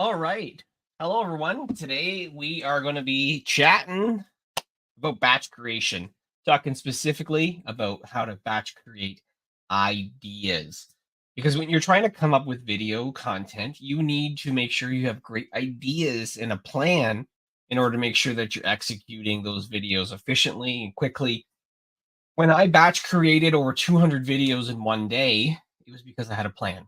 All right. Hello, everyone. Today we are going to be chatting about batch creation, talking specifically about how to batch create ideas. Because when you're trying to come up with video content, you need to make sure you have great ideas and a plan in order to make sure that you're executing those videos efficiently and quickly. When I batch created over 200 videos in one day, it was because I had a plan.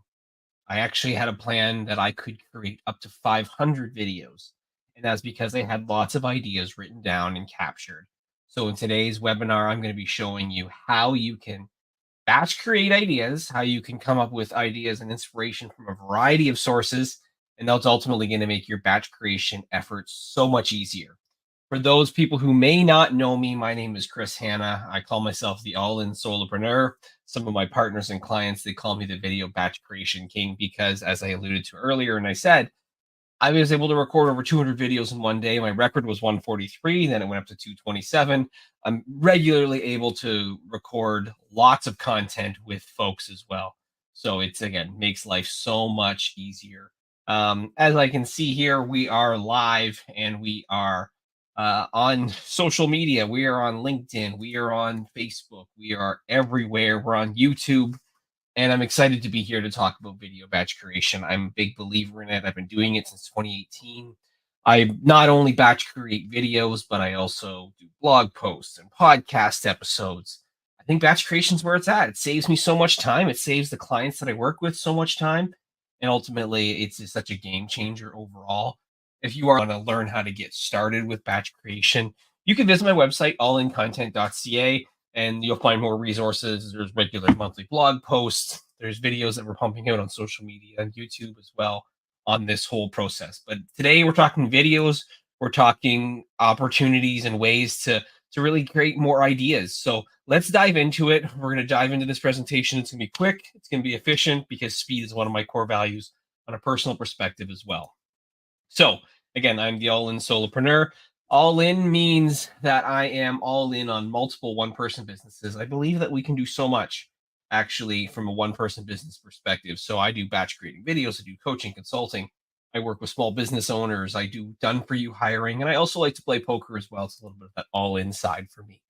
I actually had a plan that I could create up to 500 videos. And that's because I had lots of ideas written down and captured. So, in today's webinar, I'm going to be showing you how you can batch create ideas, how you can come up with ideas and inspiration from a variety of sources. And that's ultimately going to make your batch creation efforts so much easier. For those people who may not know me, my name is Chris Hanna. I call myself the all-in solopreneur. Some of my partners and clients, they call me the video batch creation king because, as I alluded to earlier, and I said, I was able to record over 200 videos in one day. My record was 143, then it went up to 227. I'm regularly able to record lots of content with folks as well. So it's, again, makes life so much easier. As I can see here, we are live and we are on social media. We are on LinkedIn. We are on Facebook. We are everywhere. We're on YouTube. And I'm excited to be here to talk about video batch creation. I'm a big believer in it. I've been doing it since 2018. I not only batch create videos, but I also do blog posts and podcast episodes. I think batch creation is where it's at. It saves me so much time. It saves the clients that I work with so much time. And ultimately, it's just such a game changer overall. If you are want to learn how to get started with batch creation, you can visit my website, allincontent.ca, and you'll find more resources. There's regular monthly blog posts. There's videos that we're pumping out on social media and YouTube as well on this whole process. But today we're talking videos. We're talking opportunities and ways to really create more ideas. So let's dive into it. We're going to dive into this presentation. It's going to be quick. It's going to be efficient because speed is one of my core values on a personal perspective as well. So again, I'm the all-in solopreneur. All in means that I am all in on multiple one-person businesses. I believe that we can do so much actually from a one-person business perspective. So I do batch creating videos, I do coaching, consulting. I work with small business owners. I do done for you hiring. And I also like to play poker as well. It's a little bit of that all in side for me.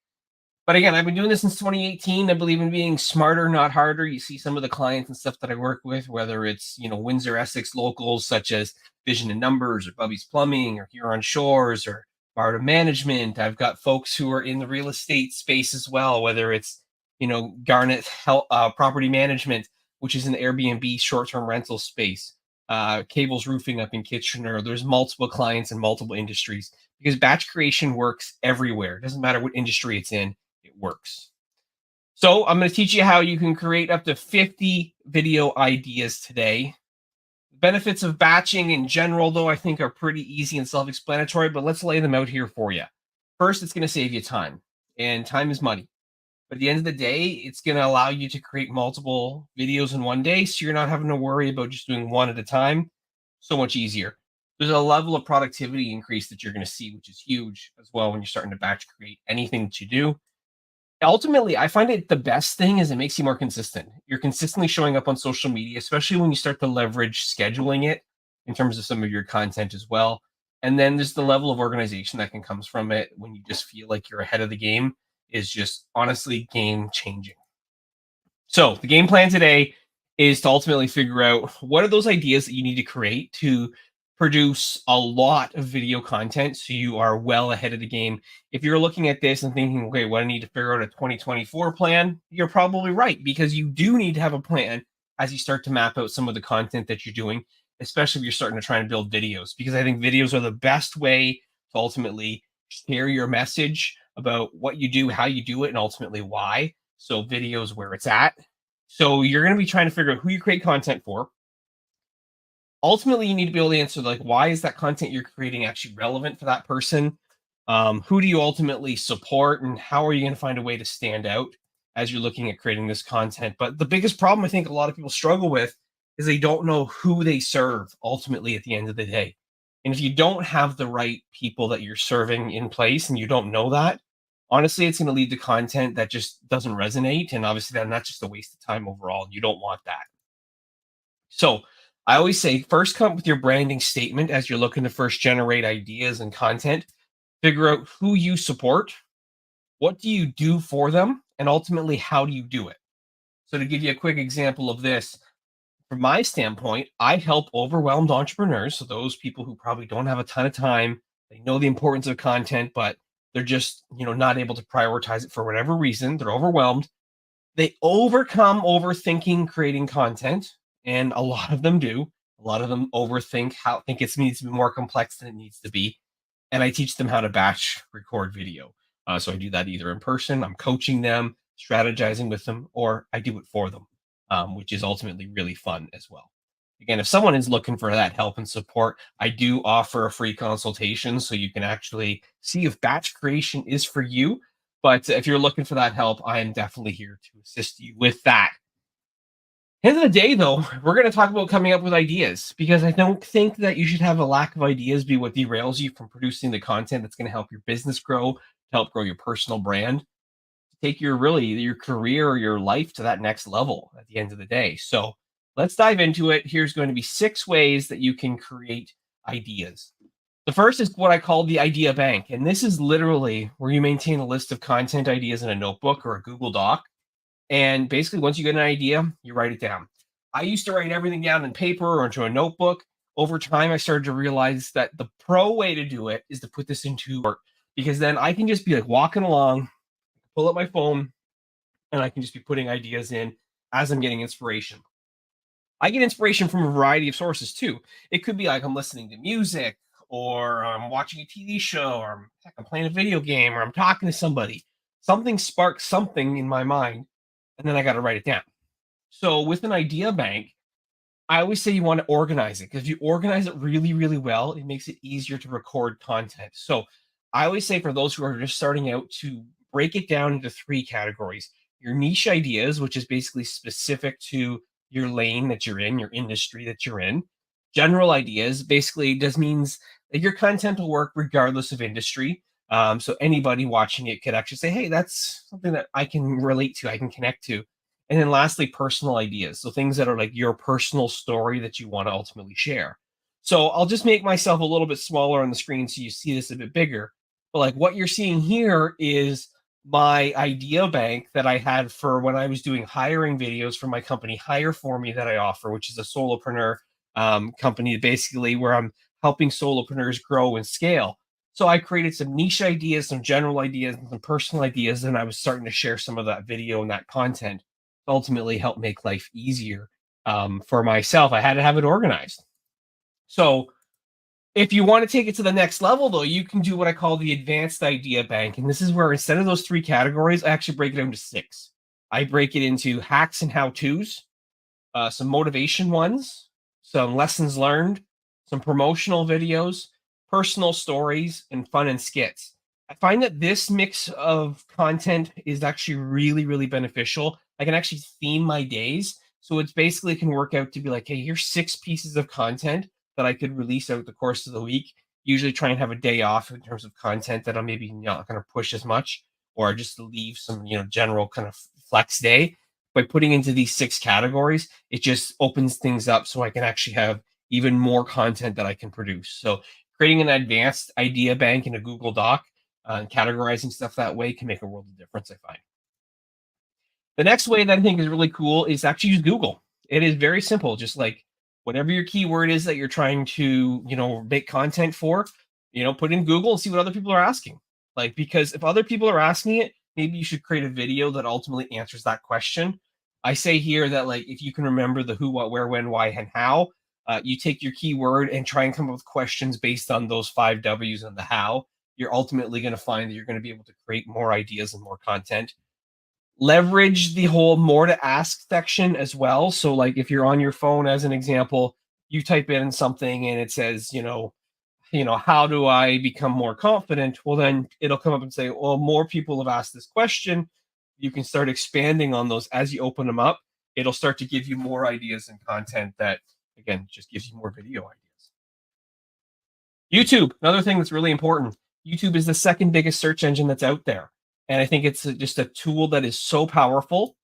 But again, I've been doing this since 2018. I believe in being smarter, not harder. You see some of the clients and stuff that I work with, whether it's, Windsor, Essex locals such as Vision and Numbers or Bubby's Plumbing or Huron Shores or Barda Management. I've got folks who are in the real estate space as well, whether it's, Garnet Property Management, which is an Airbnb short-term rental space, Cables Roofing up in Kitchener. There's multiple clients in multiple industries because batch creation works everywhere. It doesn't matter what industry it's in. It works. So I'm going to teach you how you can create up to 50 video ideas today. Benefits of batching in general, though, I think are pretty easy and self-explanatory, but let's lay them out here for you. First, it's going to save you time, and time is money. But at the end of the day, it's going to allow you to create multiple videos in one day, so you're not having to worry about just doing one at a time. So much easier. There's a level of productivity increase that you're going to see, which is huge as well when you're starting to batch create anything that you do. Ultimately, I find it the best thing is it makes you more consistent. You're consistently showing up on social media, especially when you start to leverage scheduling it in terms of some of your content as well. And then there's the level of organization that can comes from it when you just feel like you're ahead of the game is just honestly game changing. So the game plan today is to ultimately figure out what are those ideas that you need to create to produce a lot of video content so you are well ahead of the game. If you're looking at this and thinking, okay, what I need to figure out a 2024 plan, you're probably right because you do need to have a plan as you start to map out some of the content that you're doing, especially if you're starting to try and build videos, because I think videos are the best way to ultimately share your message about what you do, how you do it, and ultimately why. So videos where it's at. So you're going to be trying to figure out who you create content for. Ultimately, you need to be able to answer like, why is that content you're creating actually relevant for that person? Who do you ultimately support, and how are you going to find a way to stand out as you're looking at creating this content? But the biggest problem I think a lot of people struggle with is they don't know who they serve ultimately at the end of the day. And if you don't have the right people that you're serving in place and you don't know that, honestly, it's going to lead to content that just doesn't resonate. And obviously, then that's just a waste of time overall. And you don't want that. So I always say first come up with your branding statement as you're looking to first generate ideas and content. Figure out who you support, what do you do for them, and ultimately, how do you do it? So, to give you a quick example of this, from my standpoint, I help overwhelmed entrepreneurs. So, those people who probably don't have a ton of time, they know the importance of content, but they're just, not able to prioritize it for whatever reason. They're overwhelmed. They overcome overthinking creating content, and a lot of them do. A lot of them overthink think it needs to be more complex than it needs to be, and I teach them how to batch record video. So I do that either in person, I'm coaching them, strategizing with them, or I do it for them, which is ultimately really fun as well. Again, if someone is looking for that help and support, I do offer a free consultation so you can actually see if batch creation is for you. But if you're looking for that help, I am definitely here to assist you with that. End of the day, though, we're going to talk about coming up with ideas because I don't think that you should have a lack of ideas be what derails you from producing the content that's going to help your business grow, to help grow your personal brand, take your career or your life to that next level at the end of the day. So let's dive into it. Here's going to be 6 ways that you can create ideas. The first is what I call the idea bank. And this is literally where you maintain a list of content ideas in a notebook or a Google Doc. And basically, once you get an idea, you write it down. I used to write everything down in paper or into a notebook. Over time, I started to realize that the pro way to do it is to put this into work, because then I can just be like walking along, pull up my phone, and I can just be putting ideas in as I'm getting inspiration. I get inspiration from a variety of sources too. It could be like I'm listening to music, or I'm watching a TV show, or I'm playing a video game, or I'm talking to somebody. Something sparks something in my mind, and then I got to write it down. So with an idea bank, I always say you want to organize it, because if you organize it really, really well, it makes it easier to record content. So I always say for those who are just starting out to break it down into 3 categories: your niche ideas, which is basically specific to your lane that you're in, your industry that you're in. General ideas basically just means that your content will work regardless of industry. So anybody watching it could actually say, hey, that's something that I can relate to, I can connect to. And then lastly, personal ideas. So things that are like your personal story that you want to ultimately share. So I'll just make myself a little bit smaller on the screen so you see this a bit bigger. But like what you're seeing here is my idea bank that I had for when I was doing hiring videos for my company, Hire For Me, that I offer, which is a solopreneur company basically where I'm helping solopreneurs grow and scale. So I created some niche ideas, some general ideas, and some personal ideas, and I was starting to share some of that video and that content to ultimately help make life easier for myself. I had to have it organized. So if you want to take it to the next level, though, you can do what I call the advanced idea bank. And this is where instead of those 3 categories, I actually break it down to 6. I break it into hacks and how to's, some motivation ones, some lessons learned, some promotional videos, personal stories, and fun and skits. I find that this mix of content is actually really, really beneficial. I can actually theme my days. So it's basically can work out to be like, hey, here's 6 pieces of content that I could release out the course of the week. Usually try and have a day off in terms of content that I'm maybe not going to push as much, or just leave some, general kind of flex day. By putting into these 6 categories, it just opens things up so I can actually have even more content that I can produce. So creating an advanced idea bank in a Google Doc and categorizing stuff that way can make a world of difference, I find. The next way that I think is really cool is actually use Google. It is very simple. Just like whatever your keyword is that you're trying to, make content for, put in Google and see what other people are asking. Like, because if other people are asking it, maybe you should create a video that ultimately answers that question. I say here that, like, if you can remember the who, what, where, when, why, and how, you take your keyword and try and come up with questions based on those 5 W's and the how. You're ultimately going to find that you're going to be able to create more ideas and more content. Leverage the whole more to ask section as well. So like if you're on your phone, as an example, you type in something and it says, how do I become more confident? Well, then it'll come up and say, well, more people have asked this question. You can start expanding on those as you open them up. It'll start to give you more ideas and content that, again, just gives you more video ideas. YouTube, another thing that's really important. YouTube is the second biggest search engine that's out there. And I think it's just a tool that is so powerful.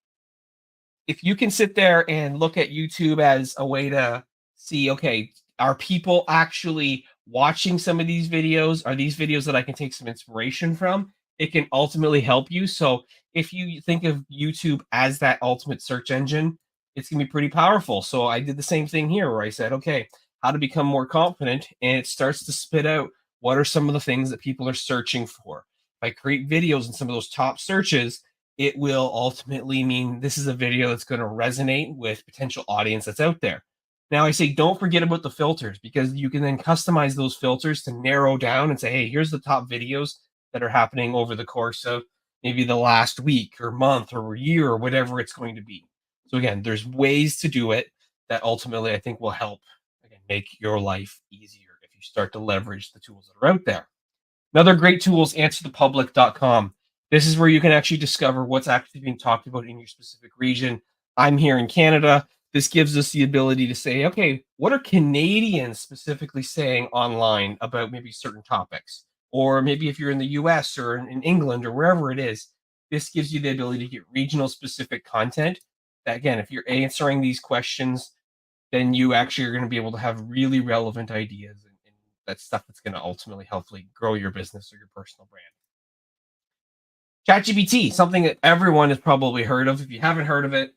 If you can sit there and look at YouTube as a way to see, okay, are people actually watching some of these videos? Are these videos that I can take some inspiration from? It can ultimately help you. So if you think of YouTube as that ultimate search engine, it's gonna be pretty powerful. So I did the same thing here where I said, okay, how to become more confident, and it starts to spit out what are some of the things that people are searching for. If I create videos in some of those top searches, it will ultimately mean this is a video that's going to resonate with potential audience that's out there. Now, I say don't forget about the filters, because you can then customize those filters to narrow down and say, hey, here's the top videos that are happening over the course of maybe the last week or month or year or whatever it's going to be. So again, there's ways to do it that ultimately I think will help, again, make your life easier if you start to leverage the tools that are out there. Another great tool is answerthepublic.com. This is where you can actually discover what's actually being talked about in your specific region. I'm here in Canada. This gives us the ability to say, okay, what are Canadians specifically saying online about maybe certain topics? Or maybe if you're in the US or in England or wherever it is, this gives you the ability to get regional specific content. That, again, if you're answering these questions, then you actually are going to be able to have really relevant ideas, and that stuff that's going to ultimately hopefully grow your business or your personal brand. ChatGPT, something that everyone has probably heard of. If you haven't heard of it,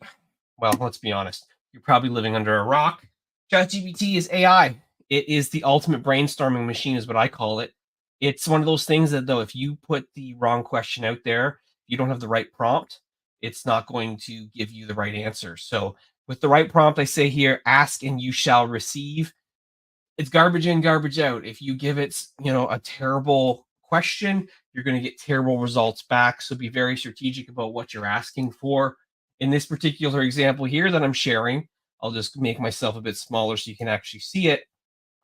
well, let's be honest, you're probably living under a rock. ChatGPT is AI. It is the ultimate brainstorming machine, is what I call it. It's one of those things that, though, if you put the wrong question out there, you don't have the right prompt, it's not going to give you the right answer. So, with the right prompt, I say here, ask and you shall receive. It's garbage in, garbage out. If you give it, a terrible question, you're going to get terrible results back. So be very strategic about what you're asking for. In this particular example here that I'm sharing, I'll just make myself a bit smaller so you can actually see it.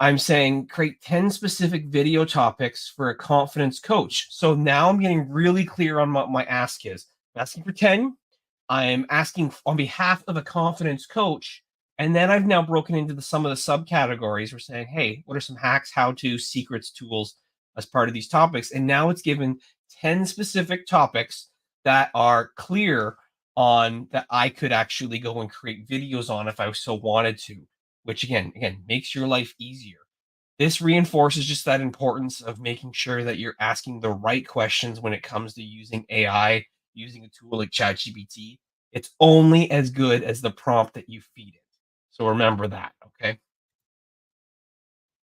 I'm saying create 10 specific video topics for a confidence coach. So now I'm getting really clear on what my ask is. I'm asking for 10. I'm asking on behalf of a confidence coach. And then I've now broken into some of the subcategories. We're saying, hey, what are some hacks, how to, secrets, tools as part of these topics? And now it's given 10 specific topics that are clear on that I could actually go and create videos on if I so wanted to, which again makes your life easier. This reinforces just that importance of making sure that you're asking the right questions when it comes to using AI, using a tool like ChatGPT. It's only as good as the prompt that you feed it. So remember that, okay?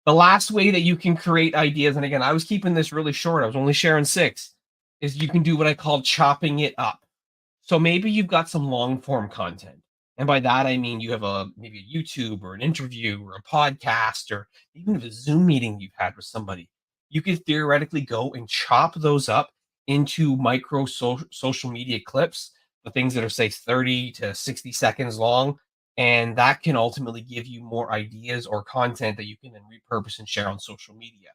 The last way that you can create ideas, and again, I was keeping this really short, I was only sharing six, is you can do what I call chopping it up. So maybe you've got some long form content. And by that, I mean you have maybe a YouTube or an interview or a podcast or even a Zoom meeting you've had with somebody. You could theoretically go and chop those up into micro social media clips, the things that are, say, 30 to 60 seconds long. And that can ultimately give you more ideas or content that you can then repurpose and share on social media.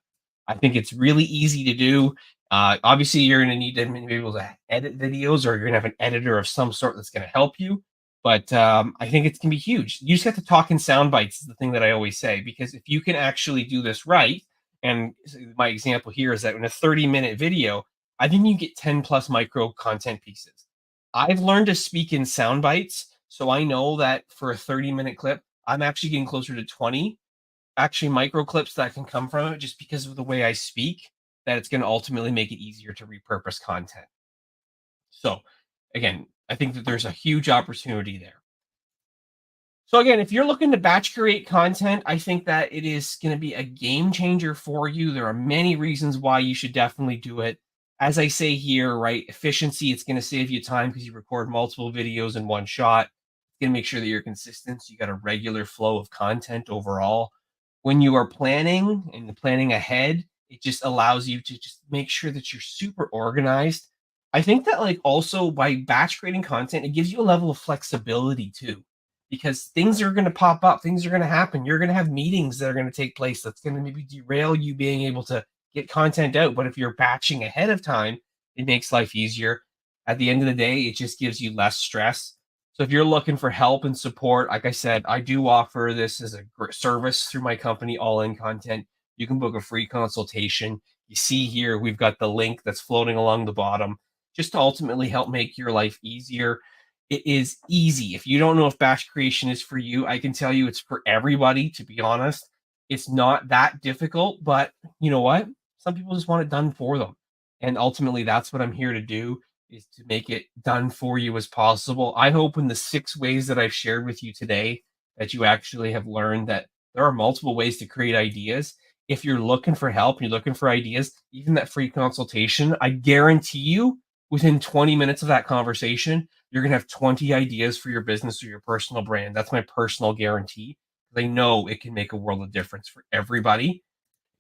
I think it's really easy to do. Obviously, you're going to need to be able to edit videos, or you're going to have an editor of some sort that's going to help you. But I think it can be huge. You just have to talk in sound bites, is the thing that I always say, because if you can actually do this right, and my example here is that in a 30-minute video, I think you get 10 plus micro content pieces. I've learned to speak in sound bites. So I know that for a 30-minute clip, I'm actually getting closer to 20 actually micro clips that can come from it, just because of the way I speak, that it's going to ultimately make it easier to repurpose content. So again, I think that there's a huge opportunity there. So again, if you're looking to batch create content, I think that it is going to be a game changer for you. There are many reasons why you should definitely do it. As I say here, right, efficiency, it's going to save you time because you record multiple videos in one shot. It's going to make sure that you're consistent, so you got a regular flow of content overall. When you are planning and planning ahead, it just allows you to just make sure that you're super organized. I think that, like, also by batch creating content, it gives you a level of flexibility too, because things are going to pop up, things are going to happen. You're going to have meetings that are going to take place that's going to maybe derail you being able to get content out. But if you're batching ahead of time, it makes life easier. At the end of the day, it just gives you less stress. So if you're looking for help and support, like I said, I do offer this as a service through my company, All In Content. You can book a free consultation. You see here, we've got the link that's floating along the bottom, just to ultimately help make your life easier. It is easy. If you don't know if batch creation is for you, I can tell you it's for everybody, to be honest. It's not that difficult, but you know what? Some people just want it done for them. And ultimately, that's what I'm here to do is to make it done for you as possible. I hope in the 6 ways that I've shared with you today that you actually have learned that there are multiple ways to create ideas. If you're looking for help and you're looking for ideas, even that free consultation, I guarantee you within 20 minutes of that conversation, you're going to have 20 ideas for your business or your personal brand. That's my personal guarantee. They know it can make a world of difference for everybody.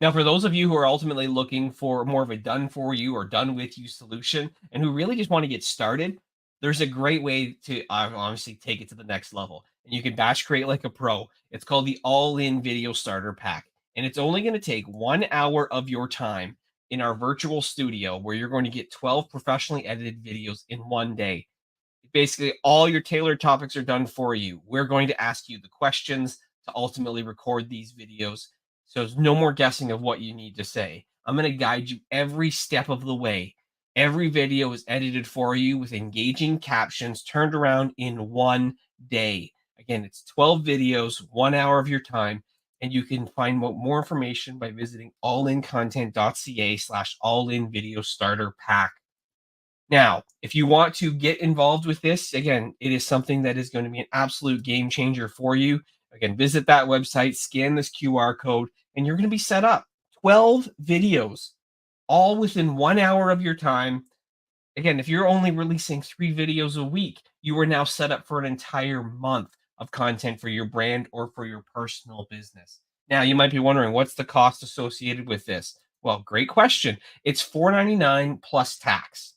Now, for those of you who are ultimately looking for more of a done for you or done with you solution and who really just want to get started, there's a great way to honestly take it to the next level. And you can batch create like a pro. It's called the All In Video Starter Pack. And it's only going to take 1 hour of your time in our virtual studio where you're going to get 12 professionally edited videos in one day. Basically, all your tailored topics are done for you. We're going to ask you the questions to ultimately record these videos. So there's no more guessing of what you need to say. I'm going to guide you every step of the way. Every video is edited for you with engaging captions turned around in one day. Again, it's 12 videos, 1 hour of your time, and you can find more information by visiting allincontent.ca/allin video starter pack. Now, if you want to get involved with this, again, it is something that is going to be an absolute game changer for you. Again, visit that website, scan this QR code, and you're going to be set up. 12 videos, all within 1 hour of your time. Again, if you're only releasing 3 videos a week, you are now set up for an entire month of content for your brand or for your personal business. Now, you might be wondering, what's the cost associated with this? Well, great question. It's $4.99 plus tax.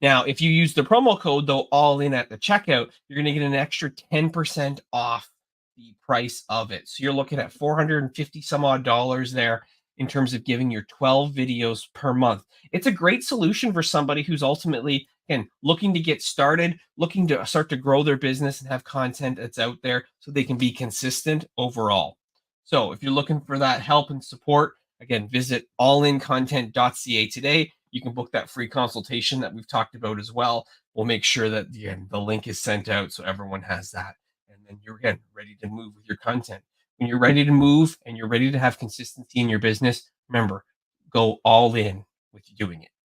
Now, if you use the promo code, though, all in at the checkout, you're going to get an extra 10% off the price of it. So you're looking at 450 some odd dollars there in terms of giving your 12 videos per month. It's a great solution for somebody who's ultimately, again, looking to get started, looking to start to grow their business and have content that's out there so they can be consistent overall. So if you're looking for that help and support, again, visit allincontent.ca today. You can book that free consultation that we've talked about as well. We'll make sure that the link is sent out so everyone has that. And then you're, again, ready to move with your content. When you're ready to move and you're ready to have consistency in your business, remember, go all in with doing it.